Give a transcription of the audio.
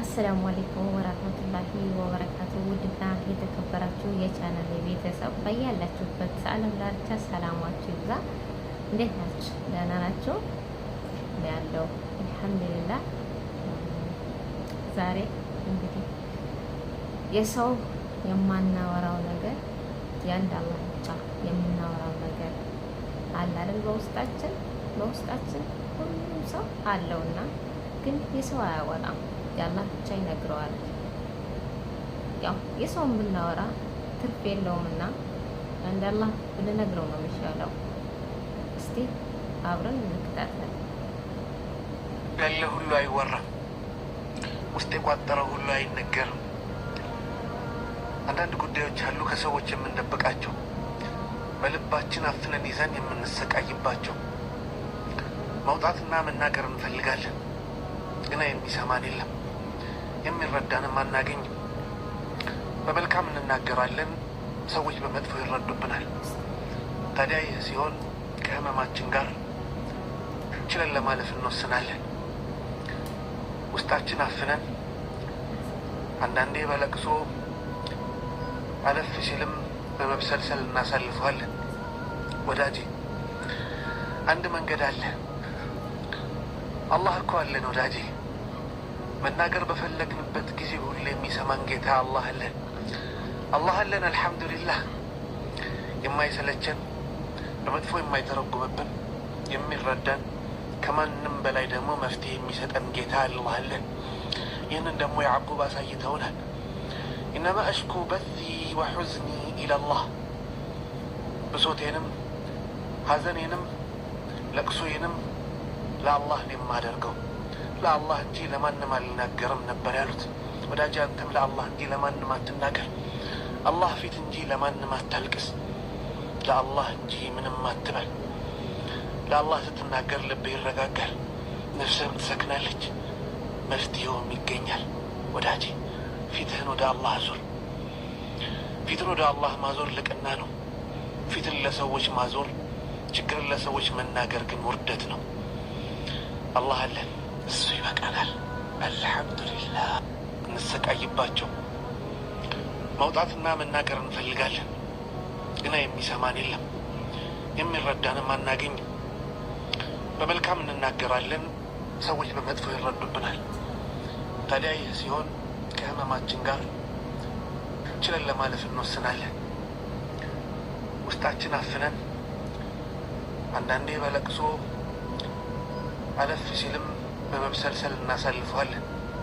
አሰላሙ አለይኩም ወራህመቱላሂ ወበረካቱ። ውድና የተከበራችሁ የቻናል ቤተሰብ በያላችሁበት ዓለም ዳርቻ ሰላማችሁ ይብዛ። እንዴት ናችሁ? ደህና ናችሁ? ያለው አልሐምዱሊላህ። ዛሬ እንግዲህ የሰው የማናወራው ነገር የአንድ አላህ ብቻ የምናወራው ነገር አለ አይደል? በውስጣችን ሁሉም ሰው አለውና ግን የሰው አያወራም፣ የአላህ ብቻ ይነግረዋል። ያው የሰውን ብናወራ ትርፍ የለውምና እንደ አላህ ብንነግረው ነው የሚሻለው። እስቲ አብረን እንከታተል። ያለ ሁሉ አይወራም፣ ውስጥ የቋጠረው ሁሉ አይነገርም። አንዳንድ ጉዳዮች አሉ ከሰዎች የምንደብቃቸው፣ በልባችን አፍነን ይዘን የምንሰቃይባቸው። መውጣትና መናገር እንፈልጋለን፣ ግና የሚሰማን የለም፣ የሚረዳንም አናገኝም። በመልካም እንናገራለን፣ ሰዎች በመጥፎ ይረዱብናል። ታዲያ ይህ ሲሆን ከህመማችን ጋር ችለን ለማለፍ እንወስናለን። ውስጣችን አፍነን አንዳንዴ በለቅሶ አለፍ ሲልም በመብሰልሰል እናሳልፈዋለን። ወዳጄ አንድ መንገድ አለ። አላህ እኮ አለን ወዳጄ። መናገር በፈለግንበት ጊዜ ሁሉ የሚሰማን ጌታ አላህ አለን። አልሐምዱሊላህ። የማይሰለቸን በመጥፎ የማይተረጉምብን የሚረዳን ከማንም በላይ ደግሞ መፍትሄ የሚሰጠን ጌታ አላህ አለን። ይህንን ደግሞ ያዕቁብ አሳይተውናል። ኢነማ አሽኩ በሲ ወሑዝኒ ኢለላህ። ብሶቴንም ሐዘኔንም ለቅሶዬንም ለአላህ ነው የማደርገው፣ ለአላህ እንጂ ለማንም አልናገርም ነበር ያሉት። ወዳጅ አንተም ለአላህ እንጂ ለማንም አትናገር፣ አላህ ፊት እንጂ ለማንም አታልቅስ፣ ለአላህ እንጂ ምንም አትበል። ለአላህ ስትናገር ልብህ ይረጋጋል፣ ነፍስህም ትሰክናለች፣ መፍትሄውም ይገኛል። ወዳጄ ፊትህን ወደ አላህ አዙር። ፊትን ወደ አላህ ማዞር ልቅና ነው። ፊትን ለሰዎች ማዞር፣ ችግርን ለሰዎች መናገር ግን ውርደት ነው። አላህ አለን፣ እሱ ይበቃናል። አልሐምዱሊላህ። እንሰቃይባቸው፣ መውጣትና መናገር እንፈልጋለን፣ ግና የሚሰማን የለም፣ የሚረዳንም አናገኝም። በመልካም እንናገራለን፣ ሰዎች በመጥፎ ይረዱብናል። ታዲያ ይህ ሲሆን ከህመማችን ጋር ችለን ለማለፍ እንወስናለን። ውስጣችን አፍነን አንዳንዴ በለቅሶ አለፍ ሲልም በመብሰልሰል እናሳልፈዋለን።